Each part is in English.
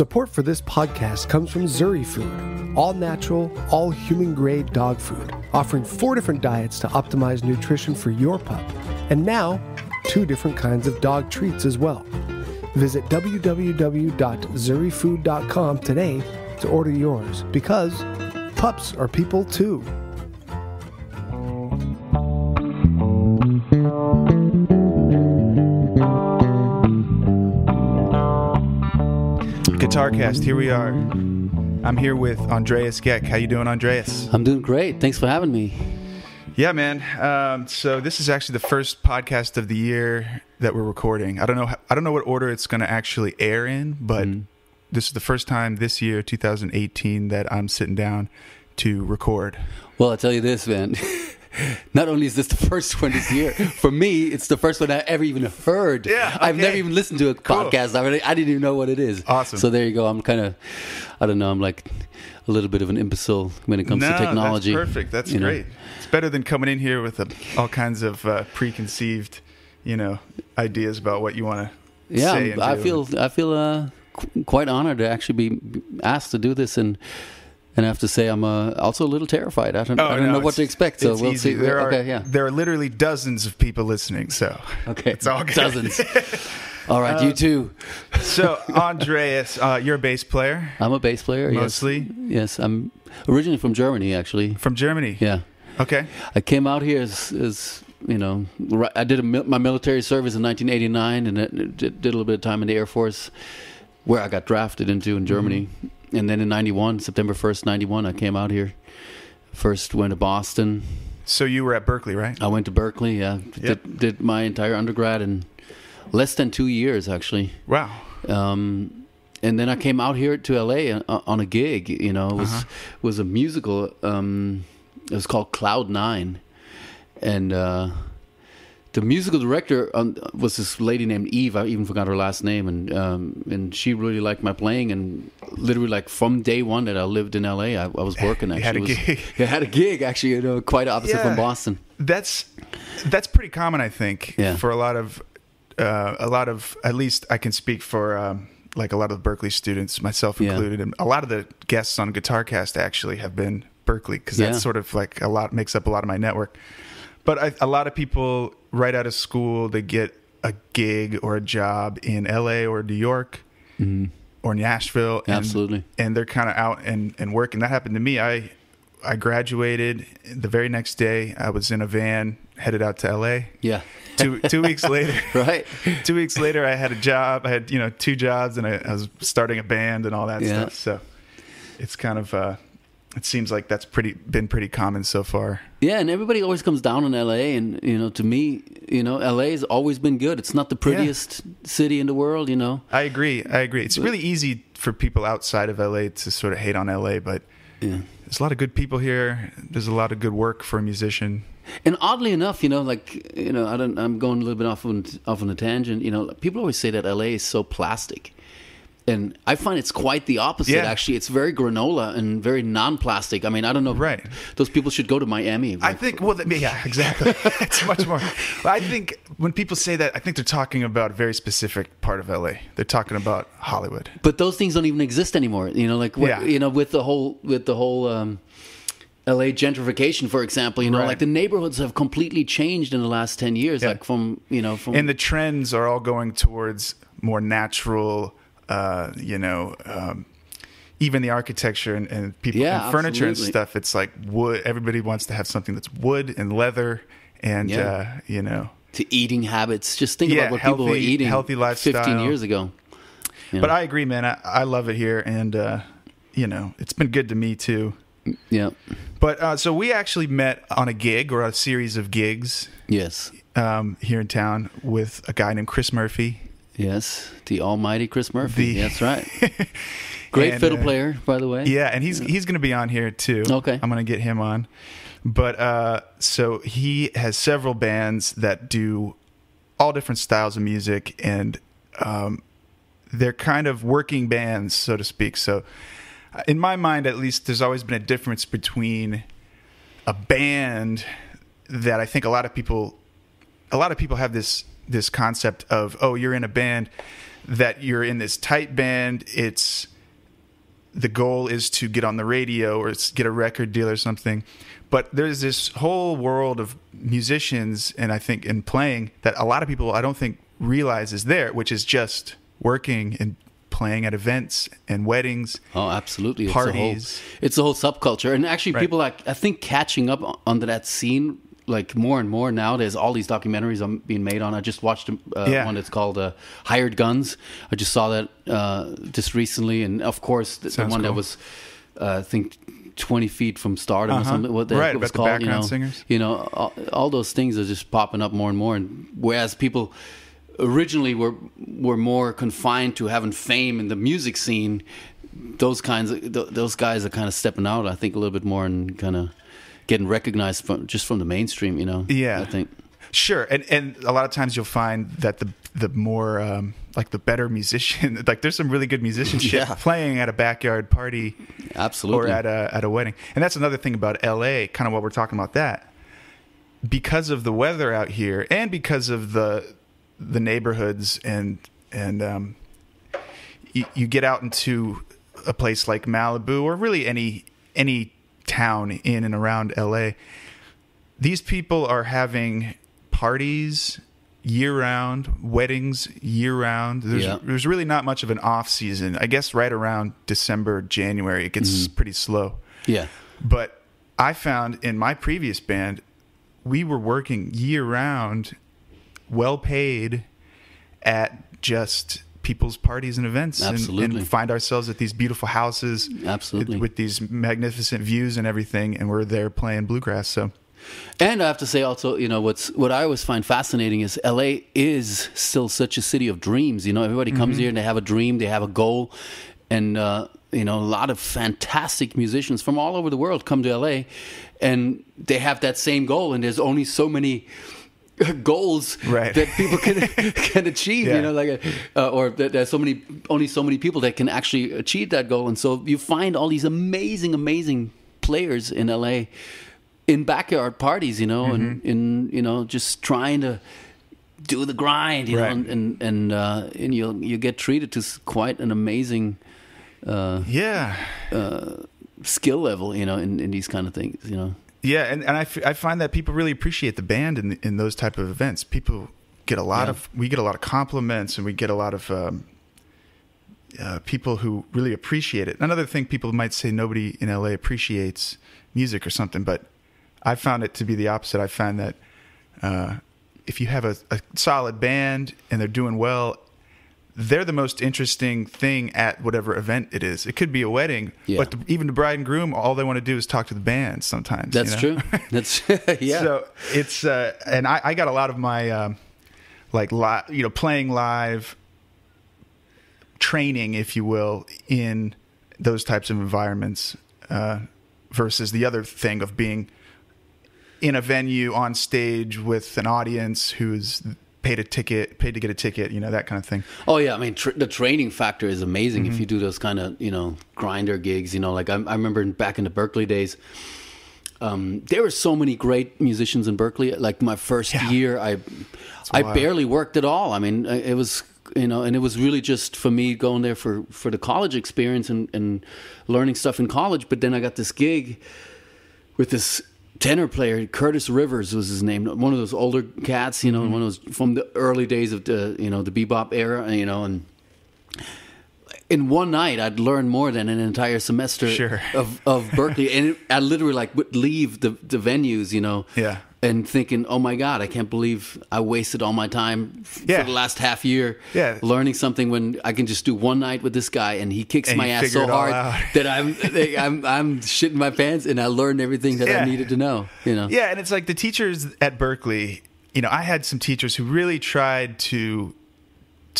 Support for this podcast comes from Zuri Food, all natural, all human-grade dog food, offering 4 different diets to optimize nutrition for your pup, and now 2 different kinds of dog treats as well. Visit www.zurifood.com today to order yours, because pups are people too. Guitarcast, here we are. I'm here with Andreas Geck. How you doing, Andreas? I'm doing great. Thanks for having me. Yeah, man. So this is actually the first podcast of the year that we're recording. I don't know what order it's going to actually air in, but this is the first time this year, 2018, that I'm sitting down to record. Well, I'll tell you this, man. Not only is this the first one this year, for me, it's the first one I ever even heard. Yeah, okay. I've never even listened to a podcast. I didn't even know what it is. Awesome. So there you go. I'm kind of, I don't know, I'm like a little bit of an imbecile when it comes to technology. That's perfect. That's great. It's better than coming in here with all kinds of preconceived, ideas about what you want to say. Yeah, I feel quite honored to actually be asked to do this, and I have to say, I'm also a little terrified. I don't know what to expect. So we'll see. There are literally dozens of people listening. So it's all good. Dozens. All right, you too. So Andreas, you're a bass player. I'm a bass player. Mostly. Yes, I'm originally from Germany, actually. From Germany. Yeah. Okay. I came out here as I did my military service in 1989, and did a little bit of time in the Air Force, where I got drafted into in Germany. Mm-hmm. And then in 91, September 1st, 91, I came out here. First went to Boston. So you were at Berkeley, right? I went to Berkeley, yeah. Yep. Did my entire undergrad in less than 2 years, actually. Wow. And then I came out here to LA on a gig, It was a musical. It was called Cloud 9. And the musical director was this lady named Eve. I even forgot her last name, and she really liked my playing. And literally, like from day one that I lived in LA, I was working. Actually, I had a gig. Actually, quite opposite from Boston. That's pretty common, I think, yeah. For a lot of. At least I can speak for like a lot of the Berkeley students, myself included, and a lot of the guests on Guitarcast actually have been Berkeley, because that's sort of like makes up a lot of my network. But a lot of people right out of school, they get a gig or a job in LA or New York or Nashville. Absolutely. And they're kind of out and working. That happened to me. I graduated. The very next day, I was in a van headed out to LA. Yeah. 2 weeks later. Right. 2 weeks later, I had a job. I had, 2 jobs, and I was starting a band and all that stuff. So it's kind of... it seems like that's been pretty common so far. Yeah, and everybody always comes down on LA, and to me, LA has always been good. It's not the prettiest city in the world, I agree. It's really easy for people outside of LA to sort of hate on LA, but there's a lot of good people here. There's a lot of good work for a musician. And oddly enough, I'm going a little bit off on a tangent. People always say that LA is so plastic. And I find it's quite the opposite, actually. It's very granola and very non-plastic. I mean, I don't know. Right. Those people should go to Miami. I think, exactly. It's much more. I think when people say that, I think they're talking about a very specific part of LA. They're talking about Hollywood. But those things don't even exist anymore. With the whole LA gentrification, for example, like the neighborhoods have completely changed in the last 10 years. Like from. And the trends are all going towards more natural. Even the architecture and people and furniture and stuff, it's like wood. Everybody wants to have something that's wood and leather and, to eating habits. Just think about what people were eating healthy lifestyle 15 years ago. But I agree, man. I love it here. And, it's been good to me too. Yeah. But so we actually met on a gig or a series of gigs. Yes. Here in town with a guy named Chris Murphy. Yes, the almighty Chris Murphy. That's right. Great fiddle player, by the way. Yeah, and he's going to be on here too. Okay. I'm going to get him on. But so he has several bands that do all different styles of music, and they're kind of working bands, so to speak. So in my mind, at least, there's always been a difference between a band that I think a lot of people have this concept of, oh, you're in a band, that you're in this tight band. The goal is to get on the radio or get a record deal or something. But there's this whole world of musicians, and I think in playing, that a lot of people I don't think realize is there, which is just working and playing at events and weddings. Oh, absolutely. Parties. It's a whole subculture. And actually, people I think catching up onto that scene like more and more nowadays. All these documentaries are being made on. I just watched one that's called Hired Guns. I just saw that just recently. And of course, the one that was, I think, 20 feet from stardom or something. What right, it was about called, the background singers. All those things are just popping up more and more. And whereas people originally were more confined to having fame in the music scene, those guys are kind of stepping out, I think, a little bit more and kind of getting recognized from the mainstream, Yeah, I think. Sure, and a lot of times you'll find that the more like the better musician, like there's some really good musicianship playing at a backyard party, absolutely, or at a wedding. And that's another thing about LA, kind of what we're talking about, that because of the weather out here and because of the neighborhoods and you get out into a place like Malibu or really any town in and around LA, these people are having parties year-round, weddings year-round. There's really not much of an off-season. I guess right around December, January, it gets pretty slow. Yeah. But I found in my previous band, we were working year-round, well-paid at just people's parties and events. Absolutely. And find ourselves at these beautiful houses. Absolutely. With these magnificent views and everything, and we're there playing bluegrass, so... And I have to say also, what I always find fascinating is LA is still such a city of dreams. Everybody comes here and they have a dream, they have a goal. And, a lot of fantastic musicians from all over the world come to LA and they have that same goal. And there's only so many goals that people can achieve, or that there's only so many people that can actually achieve that goal. And so you find all these amazing players in LA in backyard parties, and in just trying to do the grind, and you get treated to quite an amazing skill level, in these kind of things, Yeah, and I find that people really appreciate the band in those type of events. People get we get a lot of compliments, and we get a lot of people who really appreciate it. Another thing, people might say nobody in LA appreciates music or something, but I found it to be the opposite. I found that if you have a solid band and they're doing well, they're the most interesting thing at whatever event it is. It could be a wedding, but even the bride and groom, all they want to do is talk to the band sometimes. That's true. That's So it's and I got a lot of my playing live training, if you will, in those types of environments versus the other thing of being in a venue on stage with an audience who's paid to get a ticket, that kind of thing. Oh yeah, I mean the training factor is amazing if you do those kind of grinder gigs. Like I remember back in the Berkeley days, there were so many great musicians in Berkeley. Like my first year, I barely worked at all. I mean, it was and it was really just for me going there for the college experience and learning stuff in college. But then I got this gig with this tenor player, Curtis Rivers was his name, one of those older cats, one of those from the early days of the the bebop era, and in one night I'd learn more than an entire semester of Berkeley, and I literally would leave the venues, and thinking, oh my God, I can't believe I wasted all my time for the last half year learning something when I can just do one night with this guy and he kicks my ass so hard that I'm shitting my pants, and I learned everything that I needed to know. Yeah, and it's like the teachers at Berkeley. I had some teachers who really tried to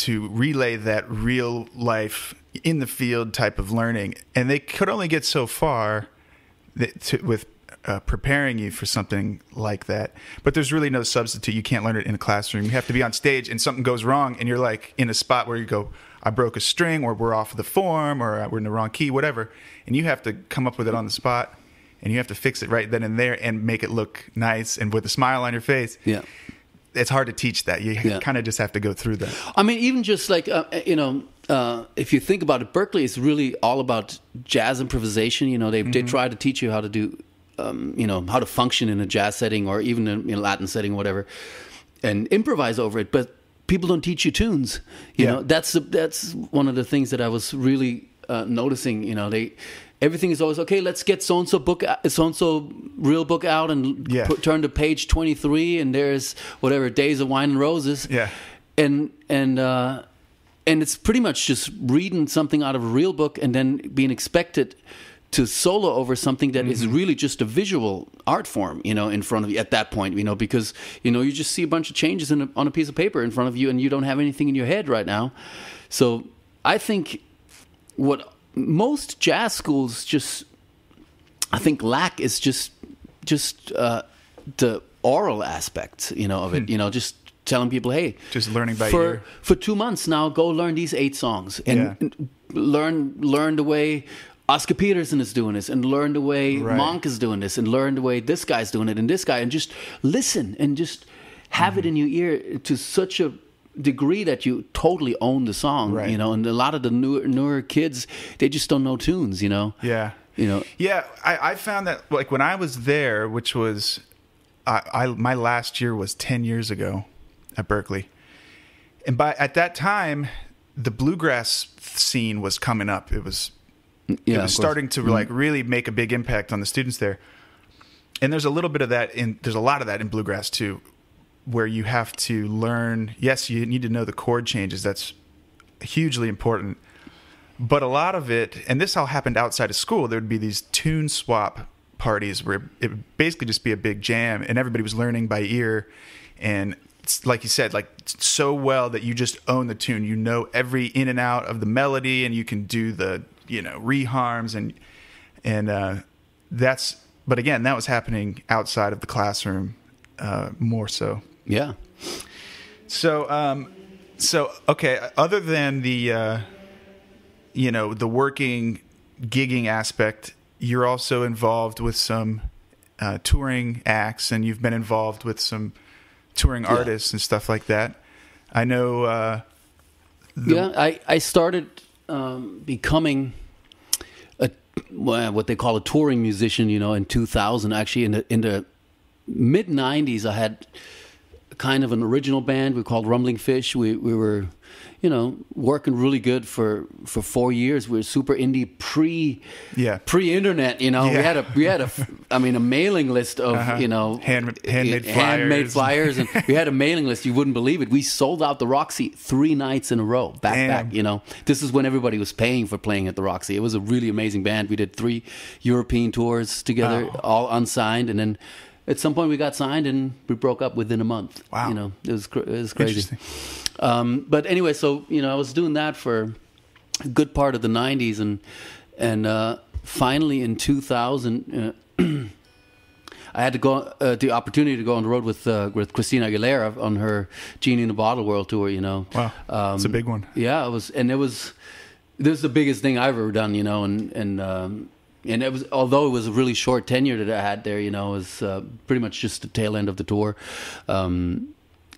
relay that real life in the field type of learning, and they could only get so far with preparing you for something like that. But there's really no substitute. You can't learn it in a classroom. You have to be on stage and something goes wrong and you're like in a spot where you go, I broke a string, or we're off the form, or we're in the wrong key, whatever. And you have to come up with it on the spot, and you have to fix it right then and there and make it look nice and with a smile on your face. Yeah. it's hard to teach that. You kind of just have to go through that. I mean, even just like, if you think about it, Berklee is really all about jazz improvisation. You know, they try to teach you how to do, how to function in a jazz setting or even in a Latin setting, whatever, and improvise over it. But people don't teach you tunes. You know, that's one of the things that I was really noticing. You know, everything is always, okay, let's get so-and-so real book out and turn to page 23 and there's whatever, Days of Wine and Roses. Yeah. And it's pretty much just reading something out of a real book and then being expected to solo over something that is really just a visual art form, in front of you at that point, because, you just see a bunch of changes on a piece of paper in front of you and you don't have anything in your head right now. So I think what most jazz schools lack is just the oral aspect, of it, just telling people, hey, just learning by ear. For 2 months now, go learn these 8 songs and learn the way Oscar Peterson is doing this, and learn the way Monk is doing this, and learn the way this guy's doing it, and this guy, and just listen and just have it in your ear to such a degree that you totally own the song, and a lot of the newer kids, they just don't know tunes, Yeah. I found that, like, when I was there, which was, my last year was 10 years ago at Berklee. And at that time, the bluegrass scene was coming up. It was starting to like really make a big impact on the students there. And there's a little bit of that there's a lot of that in bluegrass too, where you have to learn, yes, you need to know the chord changes. That's hugely important. But a lot of it, and this all happened outside of school, there would be these tune swap parties where it would basically just be a big jam and everybody was learning by ear. And like you said, like so well that you just own the tune. You know every in and out of the melody and you can do the, reharms and that's, but again, that was happening outside of the classroom more so. Yeah. So okay, other than the the working gigging aspect, you're also involved with some touring acts, and you've been involved with some touring artists and stuff like that. I know. I started becoming what they call a touring musician, in 2000. Actually, in the mid 90s, I had kind of an original band we called Rumbling Fish. We were, working really good for 4 years. We were super indie pre-internet. We had a mailing list of handmade flyers, and we had a mailing list. You wouldn't believe it. We sold out the Roxy 3 nights in a row, back. This is when everybody was paying for playing at the Roxy. It was a really amazing band. We did 3 European tours together, all unsigned, and then at some point we got signed and we broke up within a month. Wow. It was crazy. But anyway, so, I was doing that for a good part of the 90s, and finally in 2000, I had to go the opportunity to go on the road with Christina Aguilera on her Genie in a Bottle World Tour. Wow, it's a big one. Yeah, this was the biggest thing I've ever done. And it was, although it was a really short tenure that I had there, it was pretty much just the tail end of the tour.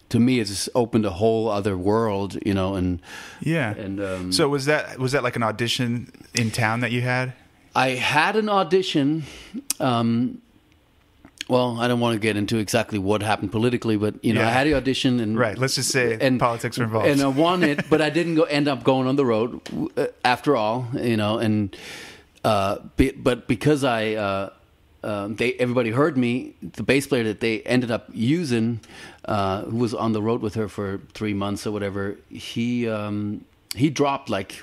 To me, it just opened a whole other world, and yeah. And so was that like an audition in town that you had? I had an audition. Well, I don't want to get into exactly what happened politically, but I had the audition, and let's just say politics were involved, and I won it, but I didn't end up going on the road after all, and. But because everybody heard me, the bass player that they ended up using, who was on the road with her for 3 months or whatever, he dropped like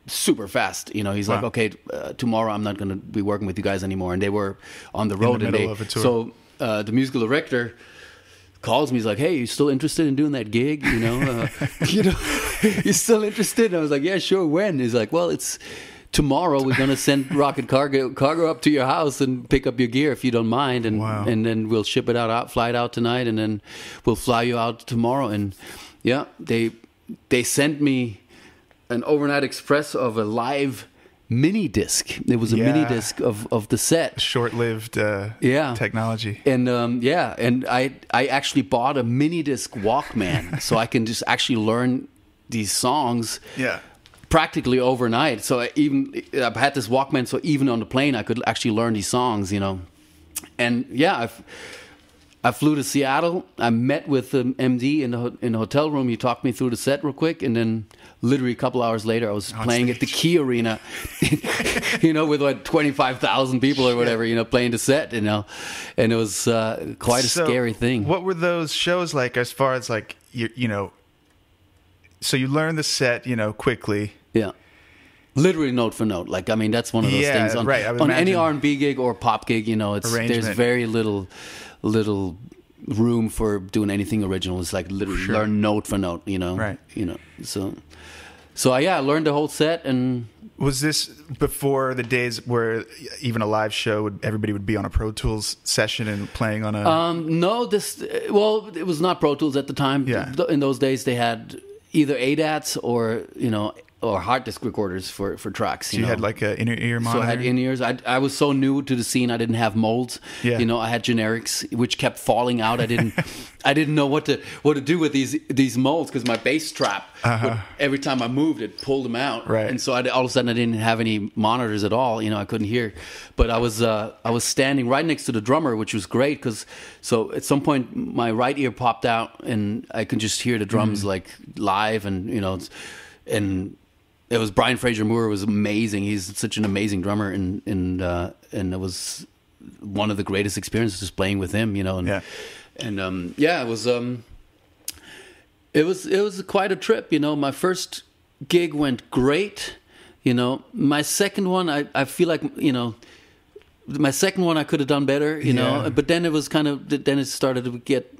super fast. He's like, okay, tomorrow I'm not going to be working with you guys anymore. And they were on the road, in the middle of a tour. So the musical director calls me. He's like, "Hey, you still interested in doing that gig? You still interested?" And I was like, "Yeah, sure. When?" He's like, "Well, it's tomorrow. We're going to send Rocket Cargo up to your house and pick up your gear if you don't mind, and then we'll ship it out, fly it out tonight, and then we'll fly you out tomorrow." And they sent me an overnight express of a live mini disc. It was a mini disc of the set. Short-lived technology. And and I actually bought a mini disc Walkman so I can just actually learn these songs. Yeah. Practically overnight. So I've had this Walkman, so even on the plane I could actually learn these songs, And I flew to Seattle. I met with the MD in the hotel room. He talked me through the set real quick, and then literally a couple hours later, I was playing at the Key Arena, with 25,000 people or whatever, playing the set, and it was quite a scary thing. What were those shows like, as far as like so you learn the set, quickly. Yeah. Literally note for note. Like, I mean, that's one of those things on any R&B gig or pop gig, there's very little room for doing anything original. It's like literally learn note for note, Right. So I learned the whole set. And was this before the days where even a live show everybody would be on a Pro Tools session and playing on a no, it was not Pro Tools at the time. Yeah. In those days they had either ADATs or hard disk recorders for tracks. You had like an in-ear monitor? So I had in-ears. I was so new to the scene, I didn't have molds. Yeah. I had generics, which kept falling out. I didn't know what to do with these molds, because my bass trap, every time I moved, it pulled them out. Right. And so all of a sudden I didn't have any monitors at all. I couldn't hear. But I was standing right next to the drummer, which was great, because so at some point my right ear popped out and I could just hear the drums like live, and and it was Brian Fraser Moore. Was amazing. He's such an amazing drummer, and it was one of the greatest experiences just playing with him. It was quite a trip. My first gig went great. My second one, I feel like my second one I could have done better. But then it was then it started to get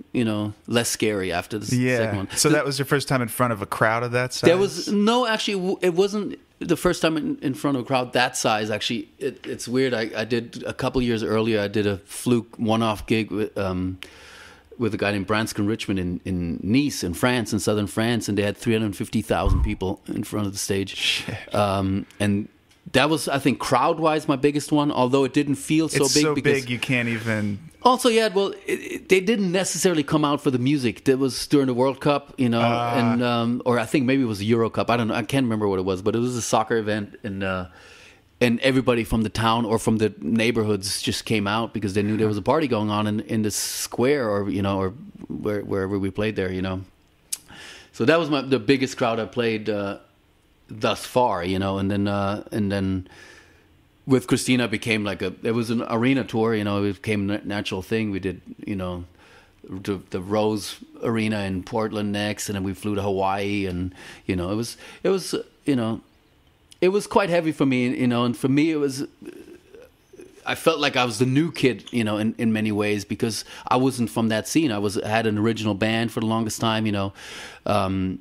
less scary after the second one. So that was your first time in front of a crowd of that size? Actually, it wasn't the first time in front of a crowd that size. Actually, it's weird. I did a couple years earlier. I did a fluke one-off gig with a guy named Branscombe Richmond in Nice, in France, in southern France, and they had 350,000 people in front of the stage. Shit. And that was, I think, crowd-wise, my biggest one, although it didn't feel so big. It's so big you can't even... Also, they didn't necessarily come out for the music. That was during the World Cup, or I think maybe it was the Euro Cup. I don't know. I can't remember what it was, but it was a soccer event, and everybody from the town or from the neighborhoods just came out because they knew there was a party going on in the square, or wherever we played there. So that was the biggest crowd I played thus far, and then with Christina it became it was an arena tour, it became a natural thing. We did, the Rose Arena in Portland next, and then we flew to Hawaii, and it was quite heavy for me, and for me I felt like I was the new kid, in many ways, because I wasn't from that scene. I had an original band for the longest time, and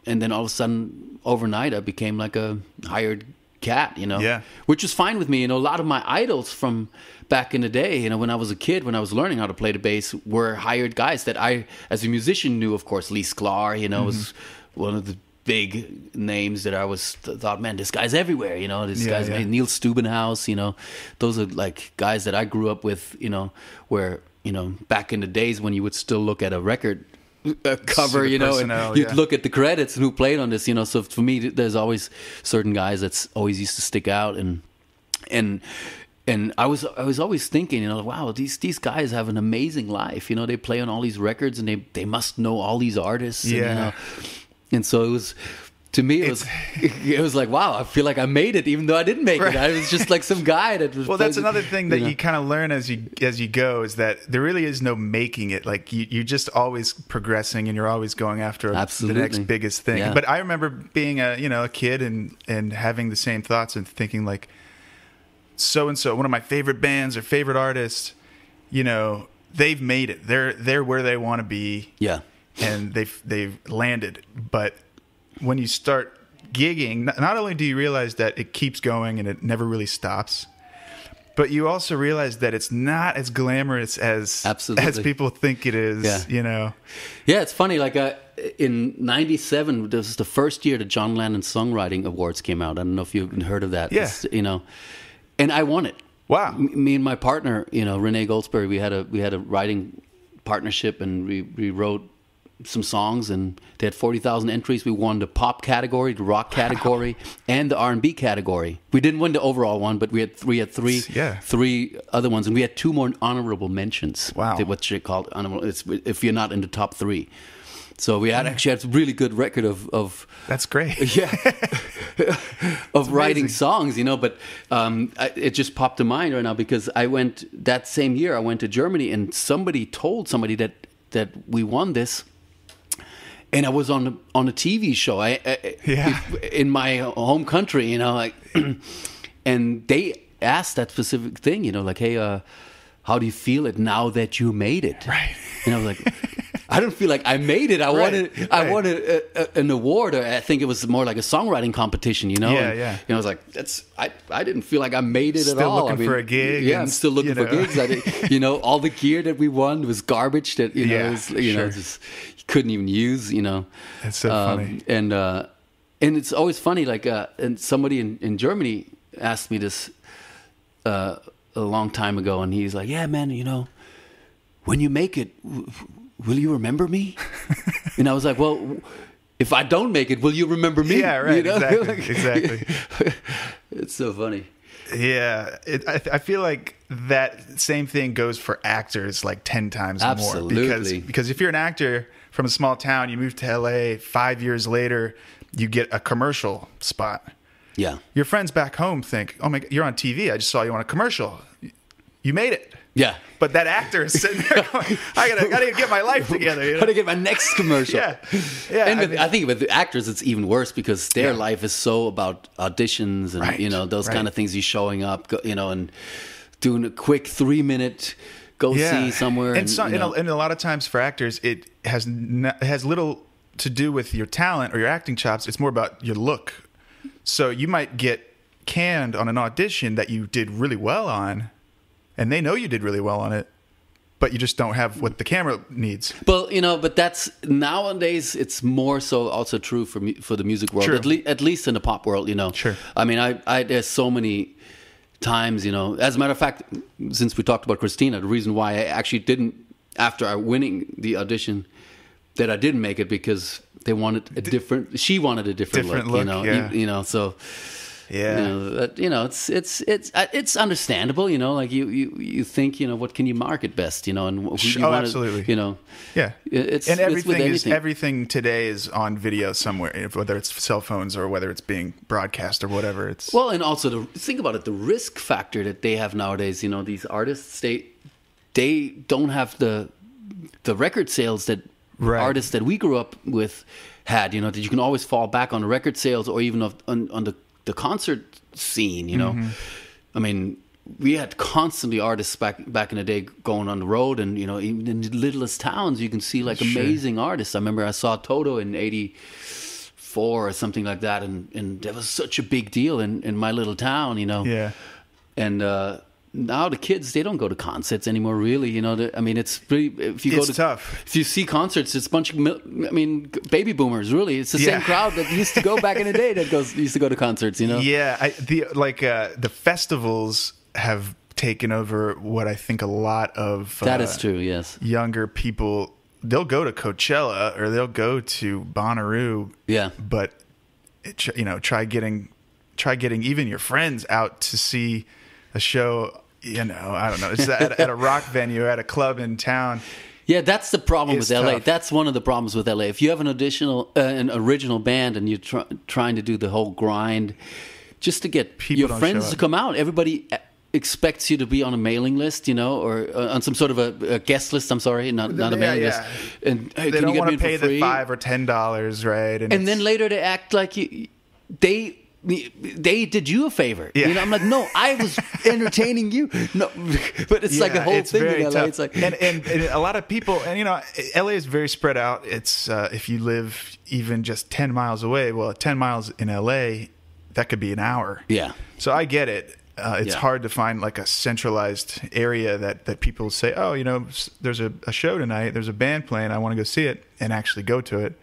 then all of a sudden, overnight, I became like a hired cat, which was fine with me. A lot of my idols from back in the day, when I was a kid, when I was learning how to play the bass, were hired guys that I, as a musician, knew. Of course, Lee Sklar, was one of the big names that I thought, man, this guy's everywhere. This guy's Neil Stubbenhaus. Those are like guys that I grew up with. Where back in the days when you would still look at a record cover, and you'd look at the credits and who played on this, So for me, there's always certain guys that's always used to stick out, and I was always thinking, wow, these guys have an amazing life. They play on all these records, and they must know all these artists. Yeah. And so it was. To me, it was like, wow, I feel like I made it, even though I didn't make it. I was just like some guy that was. Well, that's another thing that you kind of learn as you go, is that there really is no making it. Like you're just always progressing, and you're always going after the next biggest thing. Yeah. But I remember being a kid and having the same thoughts and thinking like, so and so, one of my favorite bands or favorite artists, they've made it. They're where they want to be. Yeah, and they've landed, but when you start gigging, not only do you realize that it keeps going and it never really stops, but you also realize that it's not as glamorous as people think it is. Yeah, it's funny. Like in '97, this was the first year the John Lennon Songwriting Awards came out. I don't know if you've heard of that. Yeah. And I won it. Wow. Me and my partner, Renee Goldsberry, we had a writing partnership, and we wrote some songs, and they had 40,000 entries. We won the pop category, the rock category, and the R&B category. We didn't win the overall one, but we had three other ones, and we had 2 more honorable mentions. Wow. What they called honorable. It's if you're not in the top 3. So we actually had a really good record of That's great. Yeah. of writing songs, but it just popped to mind right now because that same year I went to Germany, and somebody told somebody that we won this, and I was on a TV show in my home country, and they asked that specific thing, hey, how do you feel it now that you made it? Right. And I was like, I don't feel like I made it. I wanted an award, or I think it was more like a songwriting competition, Yeah, yeah. And I was like, I didn't feel like I made it at all. Still looking for a gig. Yeah, I'm still looking for gigs. All the gear that we won was garbage that, just you couldn't even use, That's so funny. And it's always funny, and somebody in Germany asked me this a long time ago, and he's like, yeah, man, when you make it, will you remember me? And I was like, well, if I don't make it, will you remember me? Yeah, right. Exactly. It's so funny. Yeah. I feel like that same thing goes for actors like 10 times Absolutely. more. Because if you're an actor from a small town, you move to LA, 5 years later, you get a commercial spot. Yeah. Your friends back home think, oh my God, you're on TV. I just saw you on a commercial. You made it. Yeah. But that actor is sitting there going, I gotta get my life together. Gotta get my next commercial. Yeah. And I think with the actors, it's even worse because their life is so about auditions and, those kind of things. You showing up, and doing a quick 3-minute see somewhere. And a lot of times for actors, it has little to do with your talent or your acting chops. It's more about your look. So you might get canned on an audition that you did really well on, and they know you did really well on it, but you just don't have what the camera needs. Well, but that's nowadays it's more so also true for the music world, at least in the pop world, Sure. I mean, I there's so many times, as a matter of fact, since we talked about Christina, the reason why I actually didn't, after winning the audition, that I didn't make it because they wanted she wanted a different look, so. Yeah, it's understandable, like you think, what can you market best, and who do you want absolutely, yeah, everything today is on video somewhere, whether it's cell phones or whether it's being broadcast or whatever. It's and also think about it, the risk factor that they have nowadays. These artists, they don't have the record sales that artists that we grew up with had. That you can always fall back on the record sales or even on the concert scene, Mm-hmm. I mean, we had constantly artists back in the day going on the road, and even in the littlest towns, you can see amazing artists. I remember I saw Toto in '84 or something like that, and that was such a big deal in my little town, Yeah. And now the kids, they don't go to concerts anymore, really. I mean, it's pretty. It's tough. If you see concerts, it's a bunch of, baby boomers. Really, it's the same crowd that used to go back in the day used to go to concerts. Yeah, the festivals have taken over what I think a lot of that is true. Yes, younger people, they'll go to Coachella or they'll go to Bonnaroo. Yeah, but try getting even your friends out to see a show. I don't know. It's at a rock venue, at a club in town. Yeah, that's the problem with LA. Tough. That's one of the problems with LA. If you have an original band and you're trying to do the whole grind just to get your friends to come out, everybody expects you to be on a mailing list, or on some sort of a guest list. I'm sorry, not a mailing list. And hey, they don't want to pay the $5 or $10, right? And then later they act like they did you a favor. Yeah. I'm like, no, I was entertaining you. No, but it's like a whole thing in LA. Tough. It's like, and a lot of people, and LA is very spread out. It's if you live even just 10 miles away, 10 miles in LA, that could be an hour. Yeah. So I get it. It's hard to find like a centralized area that people say, oh, there's a show tonight, there's a band playing, I want to go see it, and actually go to it.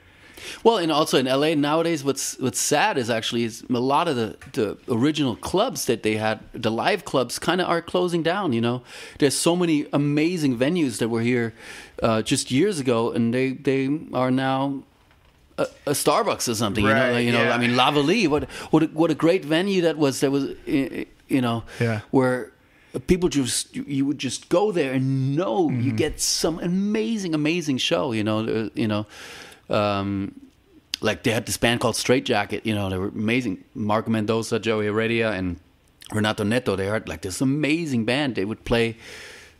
Well, and also in LA nowadays, what's sad is actually a lot of the original clubs that they had, the live clubs, kind of are closing down. You know, there's so many amazing venues that were here just years ago, and they are now a Starbucks or something. Right, you know. yeah. I mean, Lavalley, what a great venue that was. There was, you know, where people you would just go there and know you get some amazing show. You know. Like they had this band called Straight Jacket, you know, they were amazing. Marco Mendoza, Joey Heredia, and Renato Neto. They had like this amazing band. They would play,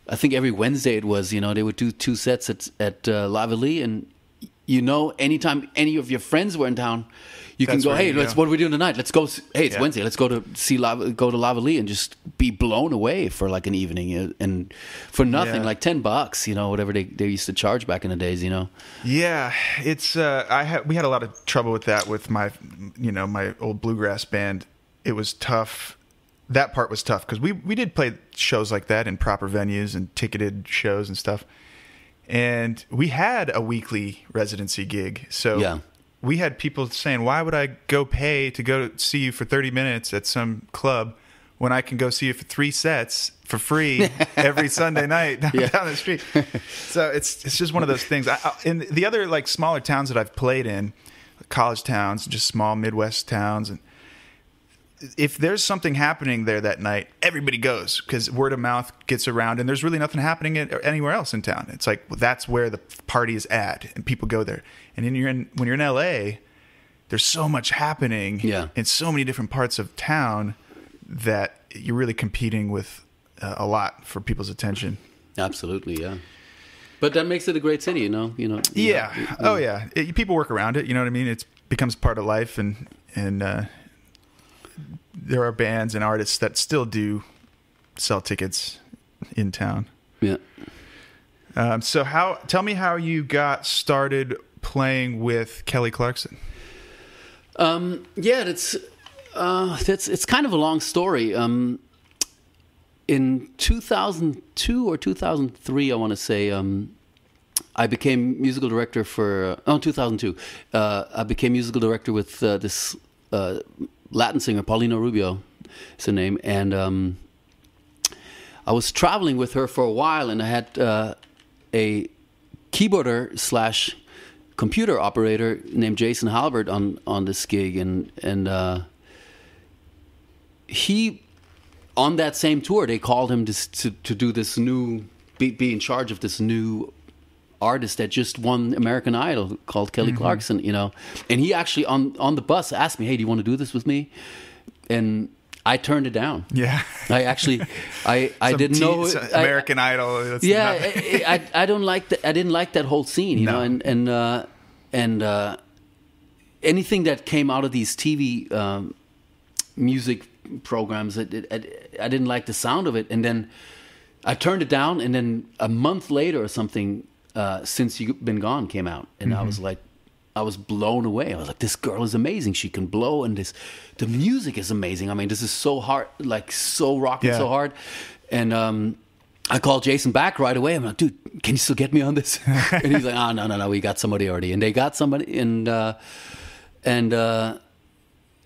I think every Wednesday it was, you know, they would do 2 sets at Lavalley, and you know, anytime any of your friends were in town, you can go, hey, what are we doing tonight? Let's go. Hey, it's Wednesday. Let's go to Lavalley and just be blown away for like an evening, and for nothing, like $10, you know, whatever they used to charge back in the days, you know. Yeah, it's we had a lot of trouble with that with my old bluegrass band. It was tough. That part was tough because we did play shows like that in proper venues and ticketed shows and stuff, and we had a weekly residency gig. So yeah. We had people saying, why would I go pay to go see you for 30 minutes at some club when I can go see you for 3 sets for free every Sunday night down the street? So it's just one of those things. In the other like smaller towns that I've played in, college towns, just small Midwest towns, and if there's something happening there that night, everybody goes because word of mouth gets around, and there's really nothing happening anywhere else in town. It's like, well, that's where the party is at, and people go there. And when you're in LA, there's so much happening in so many different parts of town that you're really competing with a lot for people's attention. Absolutely, yeah. But that makes it a great city, you know. Yeah. Oh, yeah. People work around it. You know what I mean? It becomes part of life, and there are bands and artists that still do sell tickets in town. Yeah. So tell me how you got started playing with Kelly Clarkson. It's kind of a long story. In 2002 or 2003, I want to say, I became musical director for 2002. I became musical director with this Latin singer, Paulina Rubio is her name, and I was traveling with her for a while, and I had a keyboarder / computer operator named Jason Halbert on this gig, and he, on that same tour, they called him to do this new, be in charge of this new artist that just won American Idol called Kelly Clarkson, you know. And he actually on the bus asked me, hey, do you want to do this with me? And I turned it down. Yeah. I actually, I didn't know American Idol. I don't like that. I didn't like that whole scene, you know, and anything that came out of these TV music programs, I didn't like the sound of it. And then I turned it down, and then a month later or something, Since You've Been Gone came out, and I was like, I was blown away. I was like, this girl is amazing. She can blow, and the music is amazing. I mean, this is so hard, like so rocking, so hard. And I called Jason back right away. I'm like, dude, can you still get me on this? And he's like, oh, no, we got somebody already. And they got somebody, and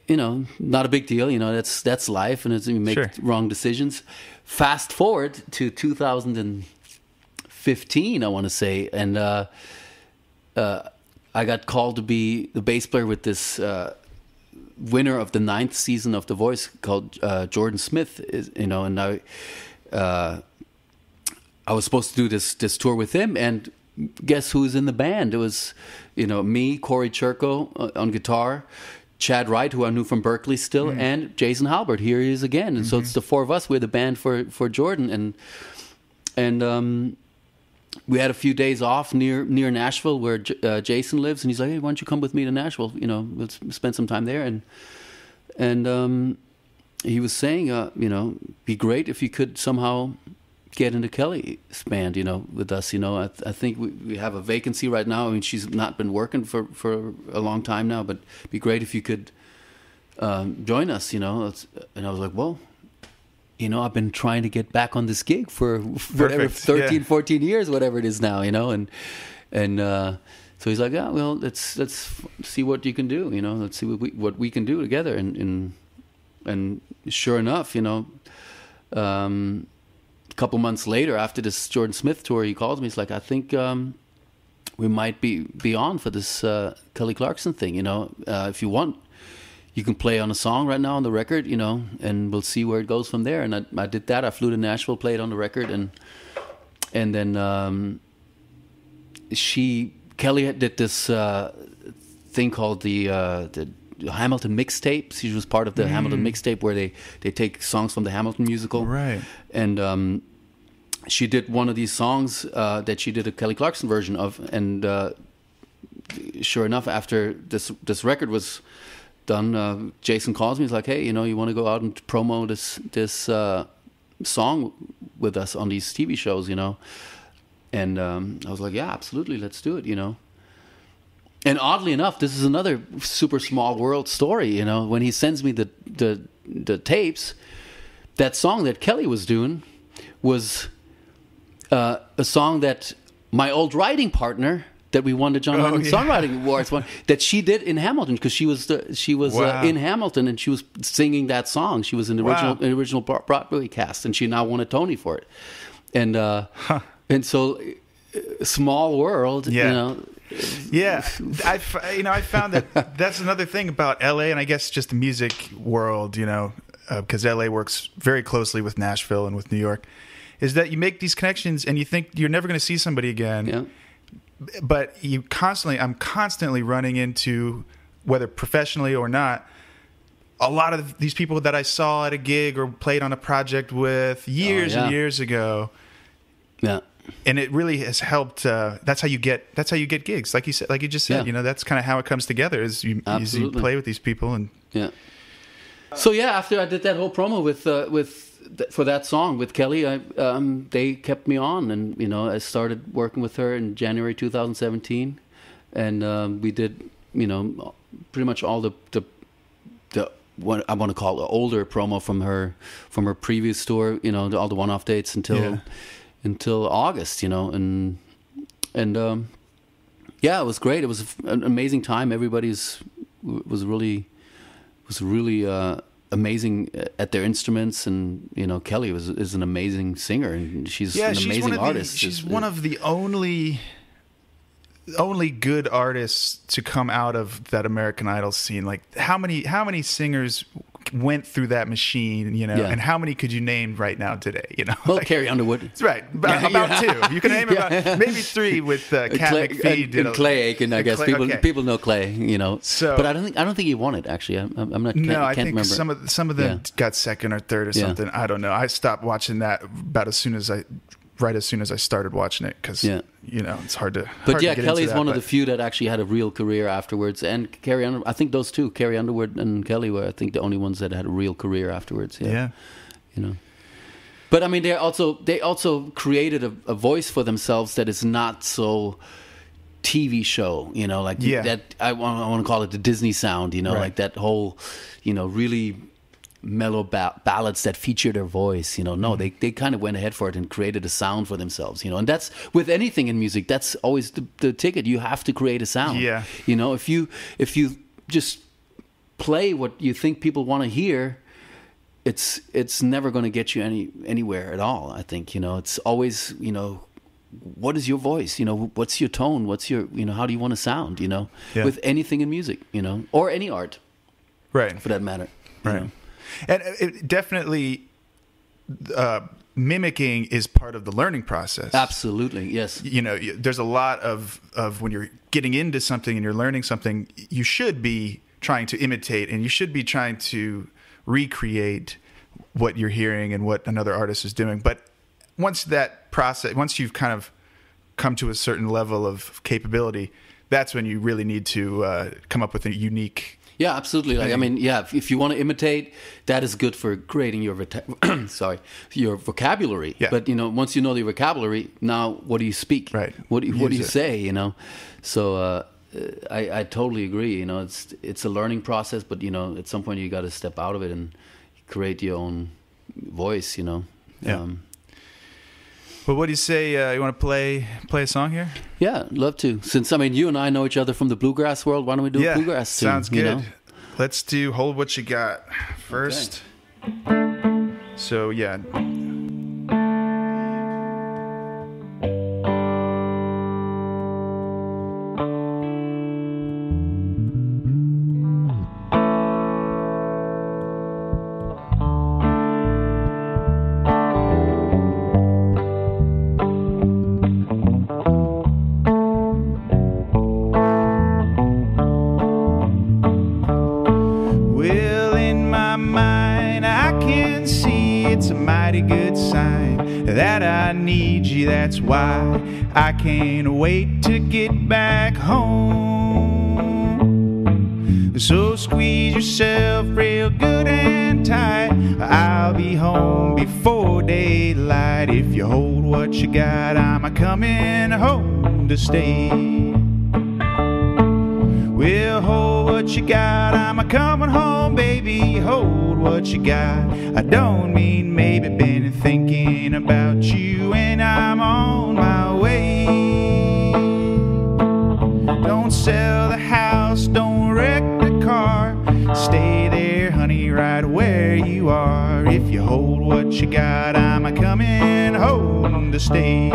you know, not a big deal. You know, that's life, and you make wrong decisions. Fast forward to 2015, I want to say, and I got called to be the bass player with this winner of the 9th season of The Voice called Jordan Smith. You know, and I was supposed to do this tour with him, and guess who's in the band? It was, you know, me, Corey Churko on guitar, Chad Wright, who I knew from Berkeley still, and Jason Halbert. Here he is again, and so it's the 4 of us. We're the band for Jordan, and we had a few days off near Nashville, where Jason lives, and he's like, hey, why don't you come with me to Nashville? You know, let's spend some time there, and he was saying, you know, be great if you could somehow get into Kelly's band, you know, with us. You know, I think we have a vacancy right now. I mean, she's not been working for a long time now, but it'd be great if you could join us, you know. And I was like, well, you know, I've been trying to get back on this gig for whatever, 13, 14 years, whatever it is now, you know, and So he's like, yeah, well, let's see what you can do, you know, let's see what we can do together. And sure enough, you know, a couple months later, after this Jordan Smith tour, he calls me. He's like, I think we might be on for this Kelly Clarkson thing, you know. If you want, you can play on a song right now on the record, you know, and we'll see where it goes from there. And I did that. I flew to Nashville, played on the record, and then Kelly did this thing called the Hamilton mixtape. She was part of the Hamilton mixtape, where they take songs from the Hamilton musical. Right. And she did one of these songs that she did a Kelly Clarkson version of. And sure enough, after this record was done, Jason calls me. He's like, hey, you know, you want to go out and promo this song with us on these TV shows, you know? And I was like, yeah, absolutely, let's do it, you know. And oddly enough, this is another super small world story, you know. When he sends me the tapes, that song that Kelly was doing was a song that my old writing partner, that we won the John Lennon Songwriting Awards, that she did in Hamilton, because she was in Hamilton and she was singing that song. She was in the original Broadway cast, and she now won a Tony for it. And and so, small world, you know. Yeah, I found that's another thing about LA, and I guess just the music world, you know, because LA works very closely with Nashville and with New York, is that you make these connections and you think you're never going to see somebody again. Yeah. But I'm constantly running into, whether professionally or not, a lot of these people that I saw at a gig or played on a project with years and years ago. Yeah. And it really has helped. That's how you get gigs, like you said, like you just said. You know, that's kind of how it comes together. Is you play with these people, and So after I did that whole promo for that song with Kelly, they kept me on, and you know, I started working with her in January 2017, and we did, you know, pretty much all the what I want to call the older promo from her previous tour, you know, all the one-off dates until August, you know, and it was great. It was an amazing time. Everybody was really amazing at their instruments, and you know, Kelly is an amazing singer, and she's an amazing artist. She's one of the only good artists to come out of that American Idol scene. Like how many singers went through that machine, you know, and how many could you name right now today, you know? Well, like, Carrie Underwood. That's right. About two. You can name about maybe three with Cat McPhee. And Clay Aiken, I guess. People know Clay, you know. So, but I don't think he won it, actually. I'm not. I think remember. some of them got second or third or something. I don't know. I stopped watching that about as soon as I started watching it, because you know, it's hard to. But Kelly's one of the few that actually had a real career afterwards, and Carrie Underwood. I think those two, Carrie Underwood and Kelly, were, I think, the only ones that had a real career afterwards. Yeah. You know. But I mean, they also created a voice for themselves that is not so TV show, you know, like that. I want to call it the Disney sound, you know, like that whole, you know, really mellow ballads that feature their voice, you know. No, they kind of went ahead for it and created a sound for themselves, you know. And that's with anything in music, that's always the ticket. You have to create a sound. Yeah. You know, if you just play what you think people want to hear, it's never going to get you anywhere at all, I think, you know. It's always, you know, what is your voice? You know, what's your tone? What's your, you know, how do you want to sound, you know, with anything in music, you know, or any art. Right. For that matter. Right. Know? And it definitely, mimicking is part of the learning process. Absolutely, yes. You know, there's a lot of when you're getting into something and you're learning something, you should be trying to imitate, and you should be trying to recreate what you're hearing and what another artist is doing. But once you've kind of come to a certain level of capability, that's when you really need to come up with a unique. Yeah, absolutely. Like, I mean, if you want to imitate, that is good for creating your your vocabulary. Yeah. But you know, once you know the vocabulary, now what do you speak? Right. What do you say? You know. So I totally agree. You know, it's a learning process, but you know, at some point you got to step out of it and create your own voice. You know. Yeah. Well, what do you say? You want to play a song here? Yeah, love to. Since, you and I know each other from the bluegrass world, why don't we do a bluegrass tune? Sounds good. Let's do Hold What You Got first. Okay. So, yeah. That's why I can't wait to get back home. So squeeze yourself real good and tight. I'll be home before daylight. If you hold what you got, I'm coming home to stay. Well, hold what you got, I'm coming home, baby. Hold what you got. I don't mean maybe, been thinking about you, and I'm on my way. Don't sell the house, don't wreck the car. Stay there, honey, right where you are. If you hold what you got, I'm coming home to stay.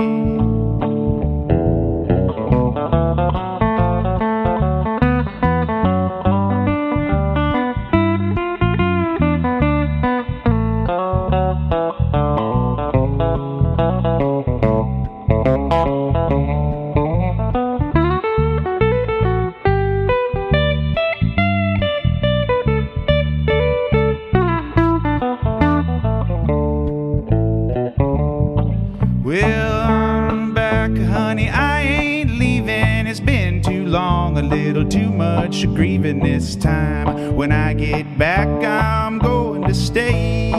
Grieving this time. When I get back, I'm going to stay.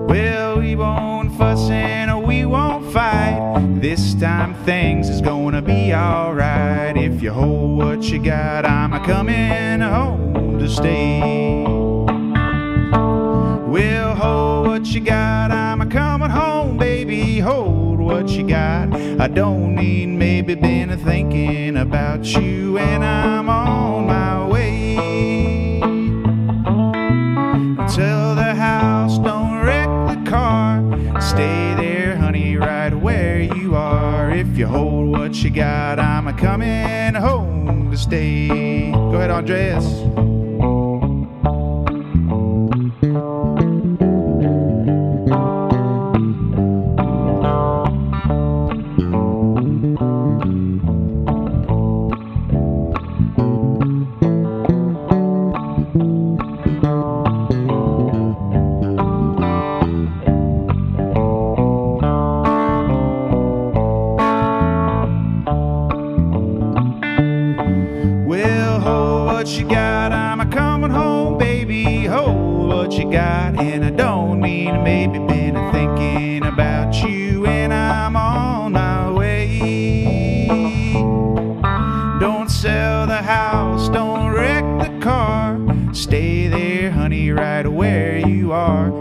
Well, we won't fuss and we won't fight. This time things is gonna be alright. If you hold what you got, I'm coming home to stay. Well, hold what you got, I'm coming home, baby. Hold what you got. I don't mean maybe, been thinking about you, and I'm on my way. Sell the house, don't wreck the car. Stay there, honey, right where you are. If you hold what you got, I'm coming home to stay. Go ahead, Andreas.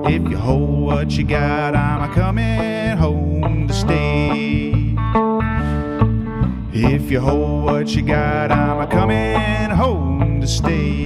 If you hold what you got, I'm coming home to stay. If you hold what you got, I'm coming home to stay.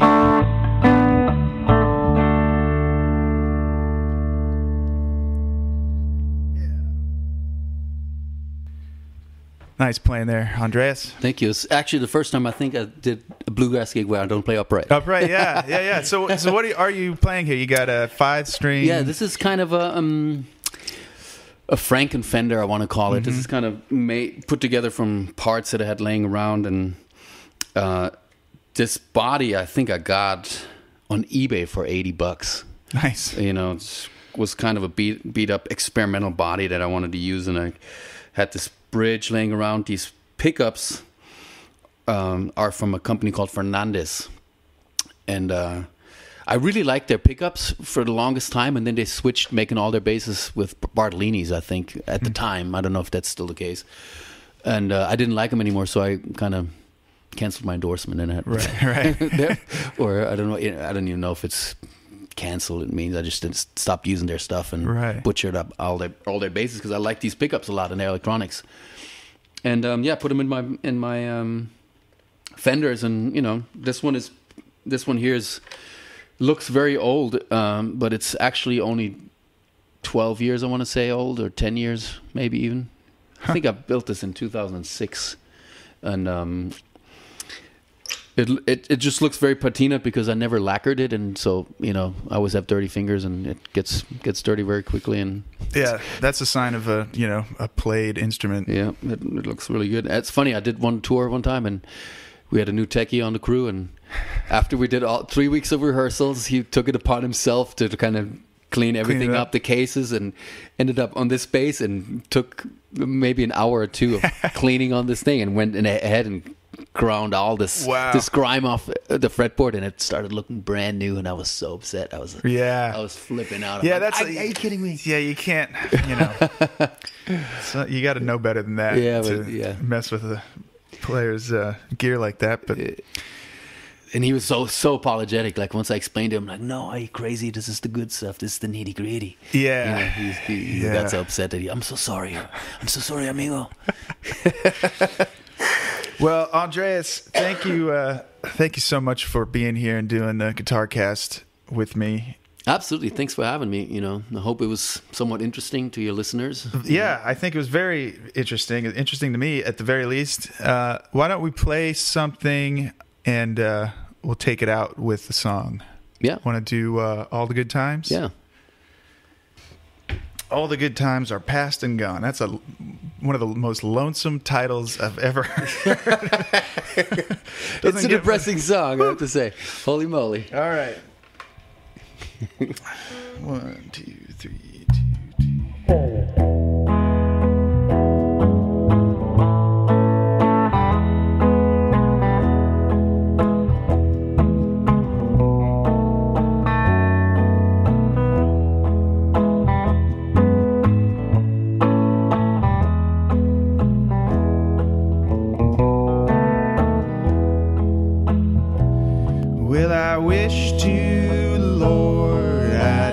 Nice playing there, Andreas. Thank you. It's actually the first time I think I did a bluegrass gig where I don't play upright. Upright, yeah. So what are you playing here? You got a 5-string? Yeah, this is kind of a Franken-Fender, I want to call it. Mm-hmm. This is kind of put together from parts that I had laying around, and this body I think I got on eBay for $80. Nice. You know, it was kind of a beat up experimental body that I wanted to use, and I had this bridge laying around. These pickups are from a company called Fernandez, and I really liked their pickups for the longest time, and then they switched making all their basses with Bartolini's, I think, at the time. I don't know if that's still the case, and I didn't like them anymore, so I kind of canceled my endorsement, and I had right. or I don't know, I don't even know if it's cancel. It means I just stopped using their stuff and butchered up all their basses because I like these pickups a lot in their electronics. And put them in my Fenders, and this one here looks very old, but it's actually only 12 years, I want to say, old, or 10 years, maybe even. I think I built this in 2006, and it just looks very patina because I never lacquered it, and so I always have dirty fingers, and it gets dirty very quickly. And that's a sign of a played instrument. Yeah, it looks really good. It's funny. I did one tour one time, and we had a new techie on the crew, and after we did all 3 weeks of rehearsals, he took it upon himself to kind of clean everything up, the cases, and ended up on this bass and took maybe an hour or two of cleaning on this thing, and went ahead and ground all this grime off the fretboard, and it started looking brand new, and I was so upset. I was flipping out. Yeah, are you kidding me? Yeah, you can't. So you got to know better than that. To mess with the player's gear like that, but. And he was so apologetic. Like once I explained to him, like, "No, are you crazy? This is the good stuff. This is the nitty gritty." Yeah, he got so upset that I'm so sorry. I'm so sorry, amigo. Well, Andreas, thank you so much for being here and doing the Guitar Cast with me. Absolutely, thanks for having me. I hope it was somewhat interesting to your listeners. Yeah, I think it was very interesting. Interesting to me, at the very least. Why don't we play something and we'll take it out with the song. Yeah. Want to do All the Good Times? Yeah. All the Good Times Are Past and Gone. That's one of the most lonesome titles I've ever heard. It's a depressing song, I have to say. Holy moly. All right. 1, 2, 3, 2, 2.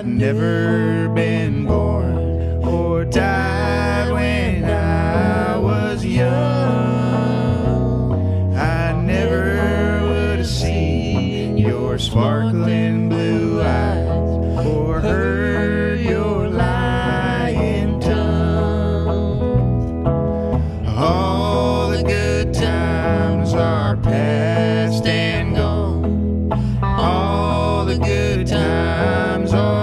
Never been born or died when I was young. I never would have seen your sparkling blue eyes or heard your lying tongue. All the good times are past and gone. All the good times are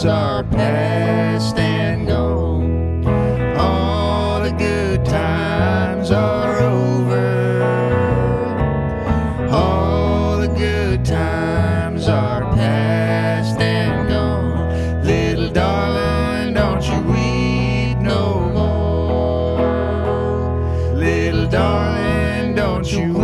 are past and gone. All the good times are over. little darling, don't you